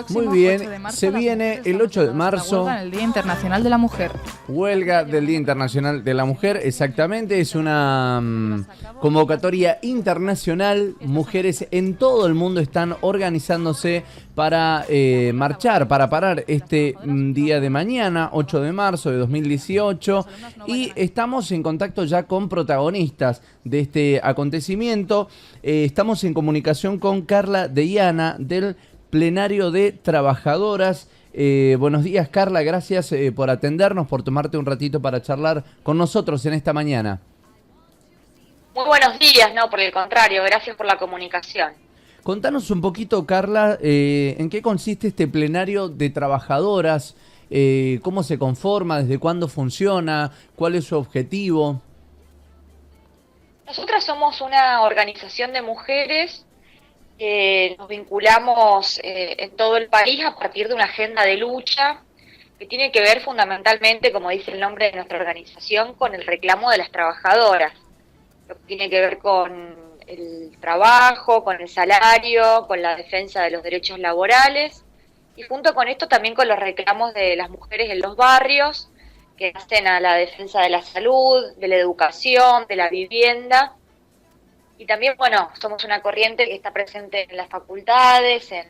Muy bien, se viene el 8 de marzo. En el Día Internacional de la Mujer. Huelga del Día Internacional de la Mujer, exactamente, es una convocatoria internacional. Mujeres en todo el mundo están organizándose para marchar, para parar este día de mañana, 8 de marzo de 2018. Y estamos en contacto ya con protagonistas de este acontecimiento. Estamos en comunicación con Carla Deiana del Plenario de Trabajadoras. Buenos días, Carla, gracias por atendernos, por tomarte un ratito para charlar con nosotros en esta mañana. Muy buenos días, no, por el contrario, gracias por la comunicación. Contanos un poquito, Carla, en qué consiste este Plenario de Trabajadoras, cómo se conforma, desde cuándo funciona, cuál es su objetivo. Nosotras somos una organización de mujeres. Nos vinculamos en todo el país a partir de una agenda de lucha que tiene que ver fundamentalmente, como dice el nombre de nuestra organización, con el reclamo de las trabajadoras. Lo que tiene que ver con el trabajo, con el salario, con la defensa de los derechos laborales y junto con esto también con los reclamos de las mujeres en los barrios que hacen a la defensa de la salud, de la educación, de la vivienda. Y también, bueno, somos una corriente que está presente en las facultades, en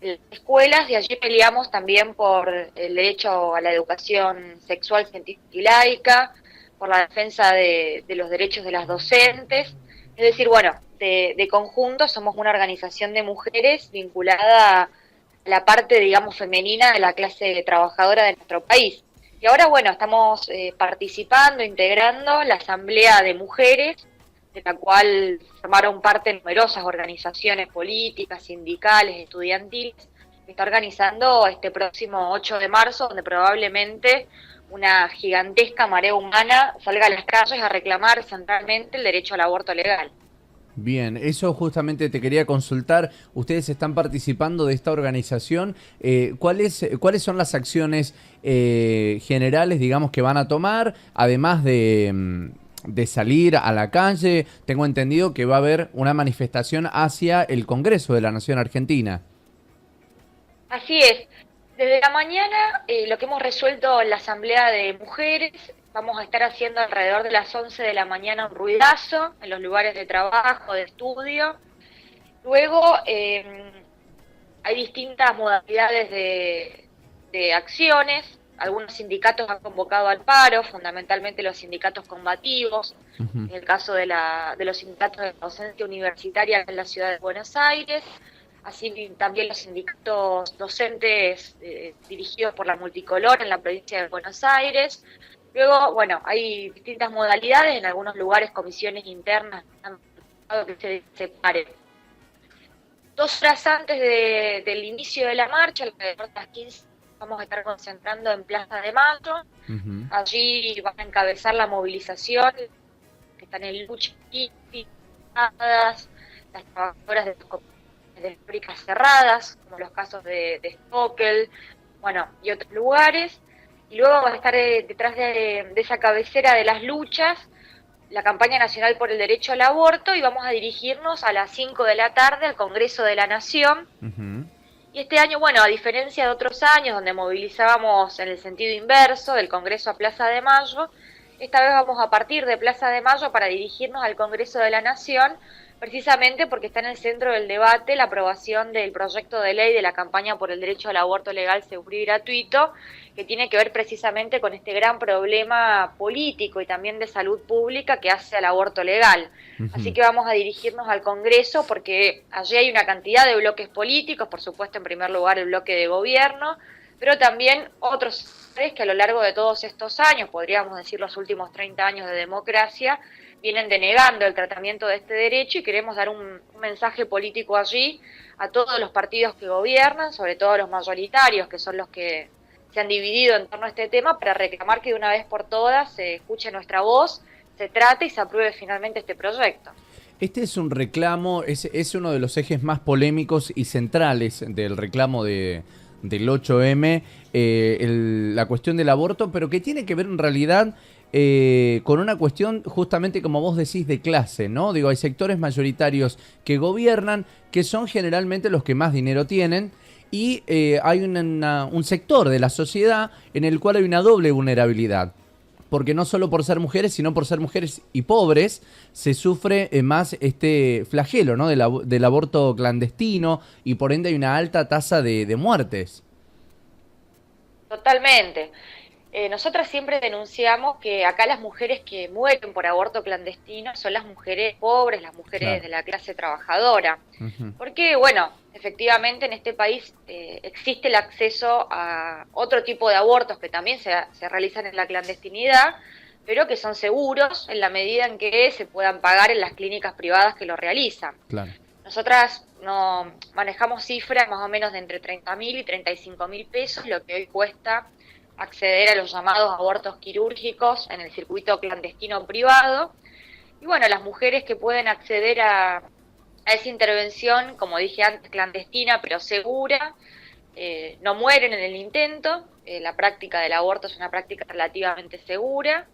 las escuelas, y allí peleamos también por el derecho a la educación sexual, científica y laica, por la defensa de los derechos de las docentes. Es decir, bueno, de conjunto somos una organización de mujeres vinculada a la parte, digamos, femenina de la clase trabajadora de nuestro país. Y ahora, bueno, estamos participando, integrando la Asamblea de Mujeres, de la cual formaron parte numerosas organizaciones políticas, sindicales, estudiantiles, que está organizando este próximo 8 de marzo, donde probablemente una gigantesca marea humana salga a las calles a reclamar centralmente el derecho al aborto legal. Bien, eso justamente te quería consultar. Ustedes están participando de esta organización. ¿Cuáles son las acciones generales, digamos, que van a tomar, además de salir a la calle? Tengo entendido que va a haber una manifestación hacia el Congreso de la Nación Argentina. Así es. Desde la mañana, lo que hemos resuelto en la Asamblea de Mujeres, vamos a estar haciendo alrededor de las 11 de la mañana un ruidazo en los lugares de trabajo, de estudio. Luego hay distintas modalidades de acciones. Algunos sindicatos han convocado al paro, fundamentalmente los sindicatos combativos, en el caso de los sindicatos de docencia universitaria en la ciudad de Buenos Aires, así también los sindicatos docentes dirigidos por la Multicolor en la provincia de Buenos Aires. Luego, bueno, hay distintas modalidades, en algunos lugares comisiones internas han dado que se separen. 2 horas antes del inicio de la marcha, alrededor de las 15, vamos a estar concentrando en Plaza de Mayo. Allí van a encabezar la movilización, que están en lucha, las trabajadoras de fábricas cerradas, como los casos de Stockel, bueno, y otros lugares. Y luego va a estar detrás de esa cabecera de las luchas la campaña nacional por el derecho al aborto, y vamos a dirigirnos a las 5 de la tarde al Congreso de la Nación. Y este año, bueno, a diferencia de otros años donde movilizábamos en el sentido inverso, del Congreso a Plaza de Mayo, esta vez vamos a partir de Plaza de Mayo para dirigirnos al Congreso de la Nación, precisamente porque está en el centro del debate la aprobación del proyecto de ley de la campaña por el derecho al aborto legal, seguro y gratuito, que tiene que ver precisamente con este gran problema político y también de salud pública que hace al aborto legal. Así que vamos a dirigirnos al Congreso porque allí hay una cantidad de bloques políticos, por supuesto en primer lugar el bloque de gobierno, pero también otros sectores que a lo largo de todos estos años, podríamos decir los últimos 30 años de democracia, vienen denegando el tratamiento de este derecho, y queremos dar un mensaje político allí a todos los partidos que gobiernan, sobre todo a los mayoritarios, que son los que se han dividido en torno a este tema, para reclamar que de una vez por todas se escuche nuestra voz, se trate y se apruebe finalmente este proyecto. Este es un reclamo, es uno de los ejes más polémicos y centrales del reclamo del 8M, la cuestión del aborto, pero que tiene que ver en realidad con una cuestión justamente, como vos decís, de clase, ¿no? Digo, hay sectores mayoritarios que gobiernan, que son generalmente los que más dinero tienen, y hay un sector de la sociedad en el cual hay una doble vulnerabilidad. Porque no solo por ser mujeres, sino por ser mujeres y pobres, se sufre más este flagelo, ¿no? Del aborto clandestino, y por ende hay una alta tasa de muertes. Totalmente. Nosotras siempre denunciamos que acá las mujeres que mueren por aborto clandestino son las mujeres pobres, las mujeres Claro. de la clase trabajadora. Ujú. Porque, bueno, efectivamente en este país existe el acceso a otro tipo de abortos que también se realizan en la clandestinidad, pero que son seguros en la medida en que se puedan pagar en las clínicas privadas que lo realizan. Claro. Nosotras no manejamos cifras más o menos de entre 30.000 y 35.000 pesos, lo que hoy cuesta acceder a los llamados abortos quirúrgicos en el circuito clandestino privado. Y bueno, las mujeres que pueden acceder a esa intervención, como dije antes, clandestina pero segura, no mueren en el intento. La práctica del aborto es una práctica relativamente segura,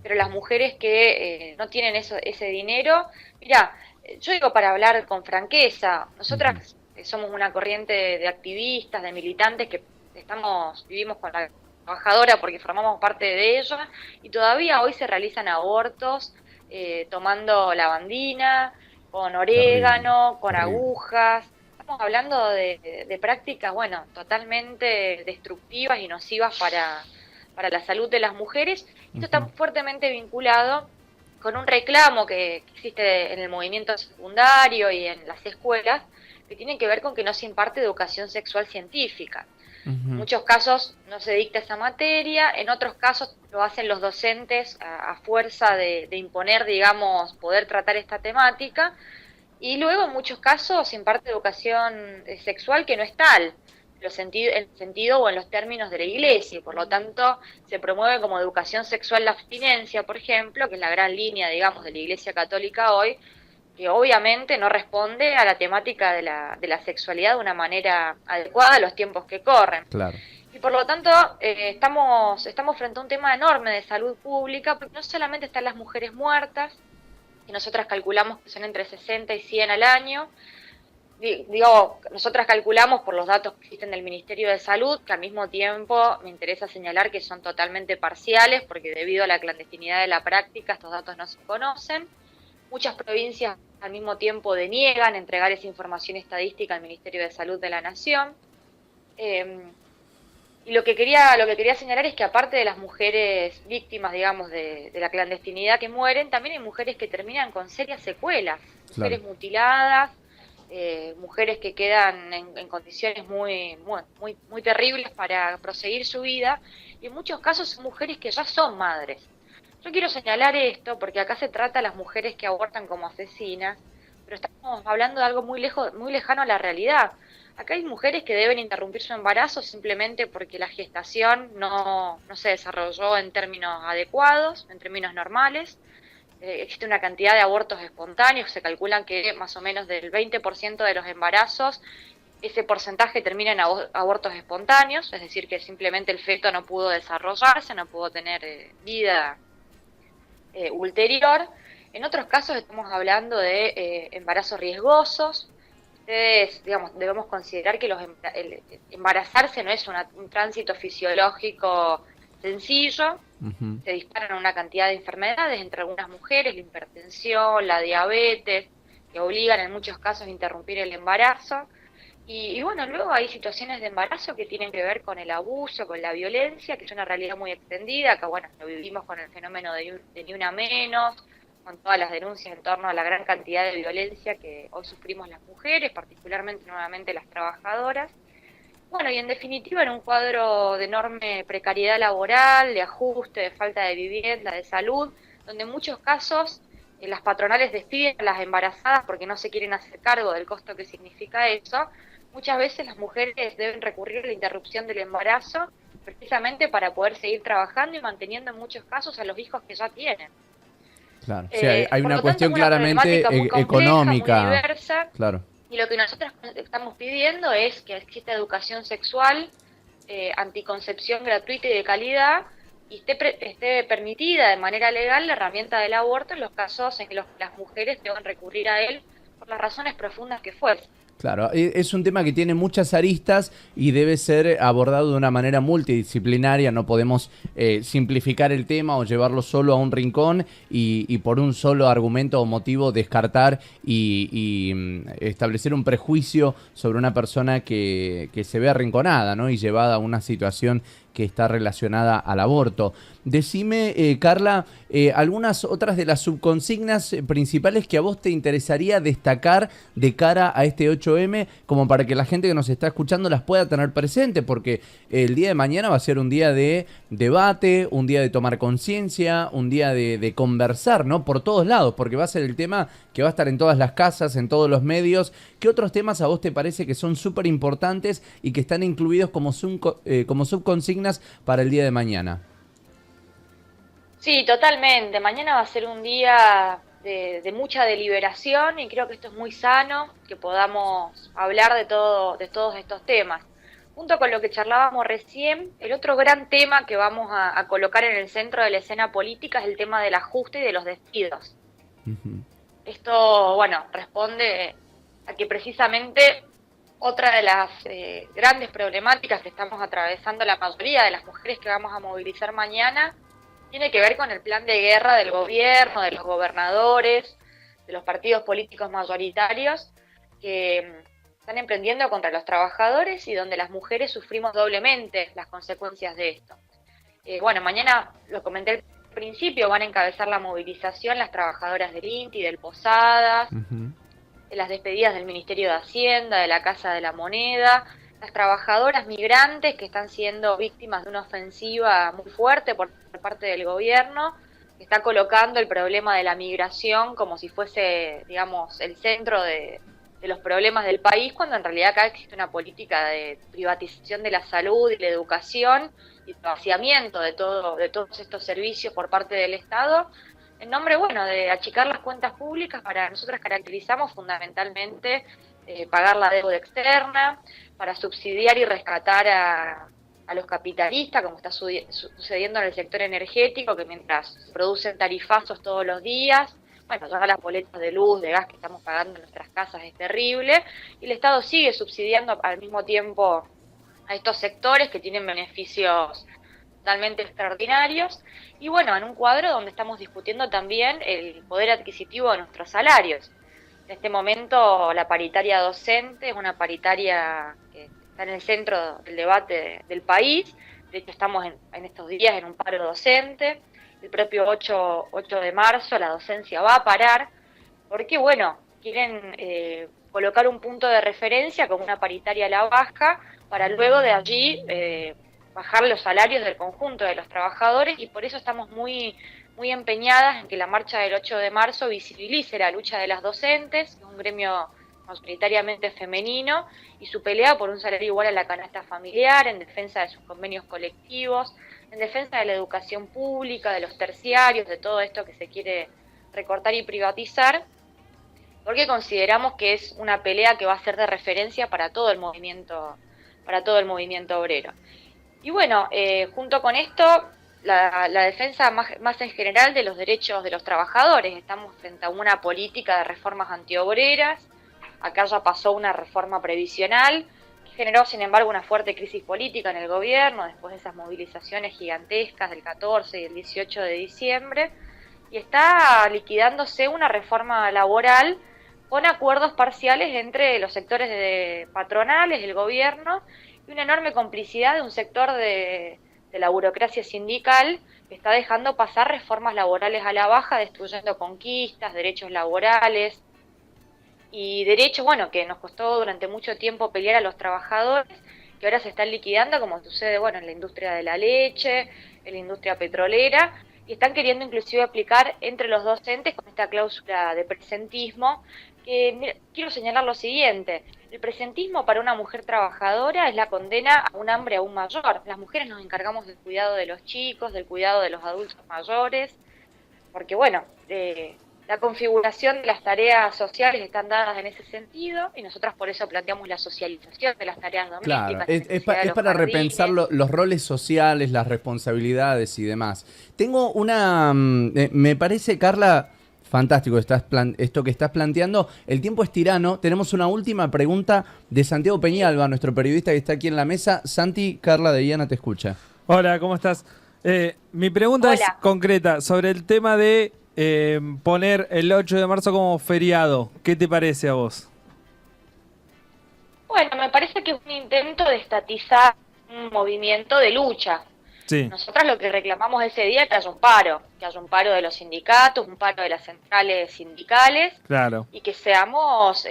pero las mujeres que no tienen ese dinero, mira, yo digo para hablar con franqueza, Ujú. nosotras somos una corriente de activistas, de militantes que vivimos con la trabajadora porque formamos parte de ella, y todavía hoy se realizan abortos tomando lavandina, con Terrible, orégano, con terrible. agujas. Estamos hablando de prácticas, bueno, totalmente destructivas y nocivas para la salud de las mujeres. Esto está Ujú. fuertemente vinculado con un reclamo que existe en el movimiento secundario y en las escuelas, que tiene que ver con que no se imparte educación sexual científica. En Ujú. muchos casos no se dicta esa materia, en otros casos lo hacen los docentes a fuerza de imponer, digamos, poder tratar esta temática, y luego en muchos casos se imparte educación sexual que no es tal, en el sentido o en los términos de la iglesia, y por lo tanto se promueve como educación sexual la abstinencia, por ejemplo, que es la gran línea, digamos, de la iglesia católica hoy, que obviamente no responde a la temática de la sexualidad de una manera adecuada a los tiempos que corren. Claro. Y por lo tanto, estamos frente a un tema enorme de salud pública, porque no solamente están las mujeres muertas, que nosotras calculamos que son entre 60 y 100 al año. Digo, nosotras calculamos por los datos que existen del Ministerio de Salud, que al mismo tiempo me interesa señalar que son totalmente parciales, porque debido a la clandestinidad de la práctica estos datos no se conocen. Muchas provincias al mismo tiempo deniegan entregar esa información estadística al Ministerio de Salud de la Nación. Eh, y lo que quería señalar es que aparte de las mujeres víctimas, digamos, de la clandestinidad que mueren, también hay mujeres que terminan con serias secuelas, Claro. mujeres mutiladas, mujeres que quedan en condiciones muy terribles para proseguir su vida, y en muchos casos son mujeres que ya son madres. Yo quiero señalar esto porque acá se trata a las mujeres que abortan como asesinas, pero estamos hablando de algo muy lejano a la realidad. Acá hay mujeres que deben interrumpir su embarazo simplemente porque la gestación no se desarrolló en términos adecuados, en términos normales. Existe una cantidad de abortos espontáneos, se calculan que más o menos del 20% de los embarazos, ese porcentaje termina en abortos espontáneos, es decir, que simplemente el feto no pudo desarrollarse, no pudo tener vida ulterior. En otros casos estamos hablando de embarazos riesgosos. Ustedes, digamos, debemos considerar que el embarazarse no es un tránsito fisiológico sencillo. Ujú. Se disparan una cantidad de enfermedades, entre algunas mujeres, la hipertensión, la diabetes, que obligan en muchos casos a interrumpir el embarazo. Y bueno, luego hay situaciones de embarazo que tienen que ver con el abuso, con la violencia, que es una realidad muy extendida, que bueno, lo vivimos con el fenómeno de Ni Una Menos, con todas las denuncias en torno a la gran cantidad de violencia que hoy sufrimos las mujeres, particularmente nuevamente las trabajadoras. Bueno, y en definitiva en un cuadro de enorme precariedad laboral, de ajuste, de falta de vivienda, de salud, donde en muchos casos las patronales despiden a las embarazadas porque no se quieren hacer cargo del costo que significa eso. Muchas veces las mujeres deben recurrir a la interrupción del embarazo precisamente para poder seguir trabajando y manteniendo en muchos casos a los hijos que ya tienen. Claro. O sea, hay Por una lo tanto es cuestión una claramente problemática muy compleja, muy económica. diversa, Claro. y lo que nosotros estamos pidiendo es que exista educación sexual, anticoncepción gratuita y de calidad, y esté permitida de manera legal la herramienta del aborto en los casos en los que las mujeres deban recurrir a él por las razones profundas que fuesen. Claro, es un tema que tiene muchas aristas y debe ser abordado de una manera multidisciplinaria. No podemos simplificar el tema o llevarlo solo a un rincón y por un solo argumento o motivo descartar y establecer un prejuicio sobre una persona que se ve arrinconada, ¿no? Y llevada a una situación que está relacionada al aborto. Decime, Carla, algunas otras de las subconsignas principales que a vos te interesaría destacar de cara a este 8M, como para que la gente que nos está escuchando las pueda tener presente, porque el día de mañana va a ser un día de debate, un día de tomar conciencia, un día de conversar, ¿no? Por todos lados, porque va a ser el tema que va a estar en todas las casas, en todos los medios. ¿Qué otros temas a vos te parece que son súper importantes y que están incluidos como subconsignas para el día de mañana? Sí, totalmente. Mañana va a ser un día de mucha deliberación y creo que esto es muy sano, que podamos hablar de todos estos temas. Junto con lo que charlábamos recién, el otro gran tema que vamos a colocar en el centro de la escena política es el tema del ajuste y de los despidos. Ujú. Esto, bueno, responde a que precisamente otra de las grandes problemáticas que estamos atravesando la mayoría de las mujeres que vamos a movilizar mañana tiene que ver con el plan de guerra del gobierno, de los gobernadores, de los partidos políticos mayoritarios que están emprendiendo contra los trabajadores y donde las mujeres sufrimos doblemente las consecuencias de esto. Bueno, mañana, lo comenté al principio, van a encabezar la movilización las trabajadoras del INTI, del Posadas, Ujú. de las despedidas del Ministerio de Hacienda, de la Casa de la Moneda, las trabajadoras migrantes que están siendo víctimas de una ofensiva muy fuerte por parte del gobierno, que está colocando el problema de la migración como si fuese, digamos, el centro de los problemas del país, cuando en realidad acá existe una política de privatización de la salud y la educación y vaciamiento de todos estos servicios por parte del Estado, en nombre, bueno, de achicar las cuentas públicas. Para nosotras caracterizamos fundamentalmente pagar la deuda externa, para subsidiar y rescatar a los capitalistas, como está sucediendo en el sector energético, que mientras producen tarifazos todos los días, bueno, ya las boletas de luz, de gas que estamos pagando en nuestras casas es terrible, y el Estado sigue subsidiando al mismo tiempo a estos sectores que tienen beneficios totalmente extraordinarios, y bueno, en un cuadro donde estamos discutiendo también el poder adquisitivo de nuestros salarios. En este momento la paritaria docente es una paritaria que está en el centro del debate del país. De hecho, estamos en estos días en un paro docente. El propio 8 de marzo la docencia va a parar porque, bueno, quieren colocar un punto de referencia como una paritaria a la baja para luego de allí bajar los salarios del conjunto de los trabajadores, y por eso estamos muy empeñadas en que la marcha del 8 de marzo visibilice la lucha de las docentes, que es un gremio mayoritariamente femenino, y su pelea por un salario igual a la canasta familiar, en defensa de sus convenios colectivos, en defensa de la educación pública, de los terciarios, de todo esto que se quiere recortar y privatizar, porque consideramos que es una pelea que va a ser de referencia para todo el movimiento obrero. Y bueno, junto con esto, la defensa más en general de los derechos de los trabajadores. Estamos frente a una política de reformas antiobreras. Acá ya pasó una reforma previsional que generó, sin embargo, una fuerte crisis política en el gobierno después de esas movilizaciones gigantescas del 14 y el 18 de diciembre. Y está liquidándose una reforma laboral con acuerdos parciales entre los sectores patronales, el gobierno, y una enorme complicidad de un sector de la burocracia sindical que está dejando pasar reformas laborales a la baja, destruyendo conquistas, derechos laborales y derechos, bueno, que nos costó durante mucho tiempo pelear a los trabajadores, que ahora se están liquidando, como sucede, bueno, en la industria de la leche, en la industria petrolera, y están queriendo inclusive aplicar entre los docentes con esta cláusula de presentismo, que mira, quiero señalar lo siguiente: el presentismo para una mujer trabajadora es la condena a un hambre aún mayor. Las mujeres nos encargamos del cuidado de los chicos, del cuidado de los adultos mayores, porque bueno, la configuración de las tareas sociales están dadas en ese sentido, y nosotras por eso planteamos la socialización de las tareas Claro, domésticas, es para repensar los roles sociales, las responsabilidades y demás. Tengo me parece, Carla, Fantástico esto que estás planteando. El tiempo es tirano. Tenemos una última pregunta de Santiago Peñalba, nuestro periodista que está aquí en la mesa. Santi, Carla de Diana te escucha. Hola, ¿cómo estás? Mi pregunta es concreta sobre el tema de poner el 8 de marzo como feriado. ¿Qué te parece a vos? Bueno, me parece que es un intento de estatizar un movimiento de lucha. Sí. Nosotras lo que reclamamos ese día es que haya un paro de los sindicatos, un paro de las centrales sindicales, Claro. y que seamos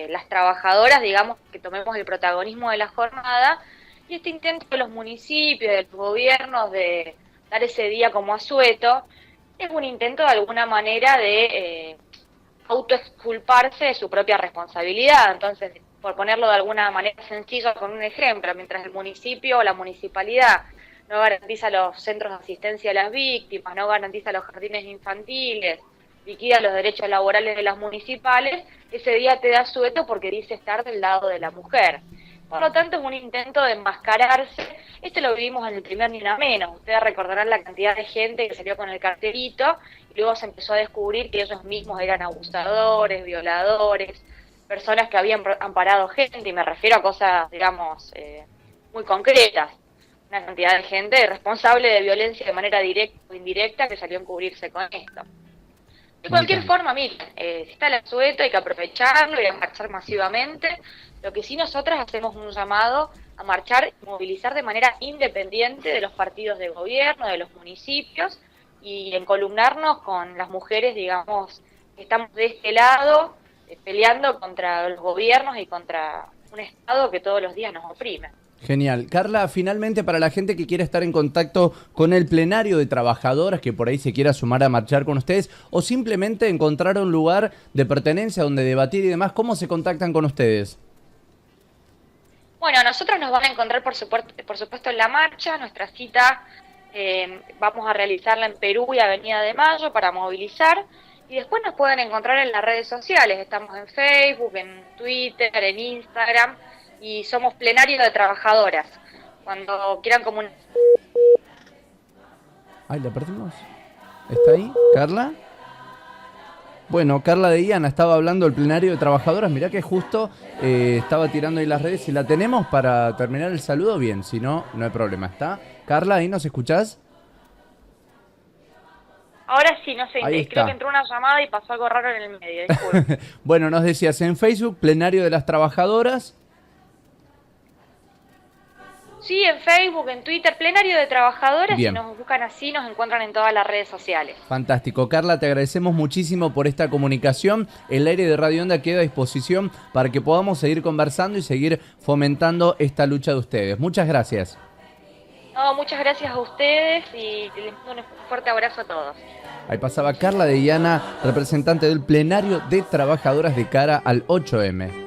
las trabajadoras, digamos, que tomemos el protagonismo de la jornada, y este intento de los municipios, de los gobiernos de dar ese día como asueto, es un intento de alguna manera de autoexculparse de su propia responsabilidad. Entonces, por ponerlo de alguna manera sencilla con un ejemplo, mientras el municipio o la municipalidad no garantiza los centros de asistencia a las víctimas, no garantiza los jardines infantiles, liquida los derechos laborales de las municipales, ese día te da asueto porque dice estar del lado de la mujer. Por lo tanto, es un intento de enmascararse. Esto lo vivimos en el primer Ni Una Menos. Ustedes recordarán la cantidad de gente que salió con el cartelito y luego se empezó a descubrir que ellos mismos eran abusadores, violadores, personas que habían amparado gente, y me refiero a cosas, digamos, muy concretas. Una cantidad de gente responsable de violencia de manera directa o indirecta que salió a encubrirse con esto. De cualquier forma, miren, si está el asueto hay que aprovecharlo y a marchar masivamente. Lo que sí, nosotras hacemos un llamado a marchar y movilizar de manera independiente de los partidos de gobierno, de los municipios, y encolumnarnos con las mujeres, digamos, que estamos de este lado, peleando contra los gobiernos y contra un Estado que todos los días nos oprime. Genial. Carla, finalmente para la gente que quiera estar en contacto con el plenario de trabajadoras, que por ahí se quiera sumar a marchar con ustedes, o simplemente encontrar un lugar de pertenencia donde debatir y demás, ¿cómo se contactan con ustedes? Bueno, nosotros nos van a encontrar por supuesto en la marcha. Nuestra cita vamos a realizarla en Perú y Avenida de Mayo para movilizar, y después nos pueden encontrar en las redes sociales. Estamos en Facebook, en Twitter, en Instagram, y somos Plenario de Trabajadoras. Cuando quieran comunicar... Ay, ¿la perdimos? ¿Está ahí? ¿Carla? Bueno, Carla de Diana estaba hablando del plenario de trabajadoras. Mirá que justo estaba tirando ahí las redes. Si la tenemos para terminar el saludo, bien. Si no, no hay problema. ¿Está? Carla, ¿ahí nos escuchás? Ahora sí, no sé, Ahí creo está. que entró una llamada y pasó algo raro en el medio, disculpe. Bueno, nos decías en Facebook, plenario de las trabajadoras. Sí, en Facebook, en Twitter, Plenario de Trabajadoras. Bien. Si nos buscan así, nos encuentran en todas las redes sociales. Fantástico. Carla, te agradecemos muchísimo por esta comunicación. El aire de Radio Onda queda a disposición para que podamos seguir conversando y seguir fomentando esta lucha de ustedes. Muchas gracias. No, muchas gracias a ustedes y les mando un fuerte abrazo a todos. Ahí pasaba Carla de Diana, representante del plenario de trabajadoras de cara al 8M.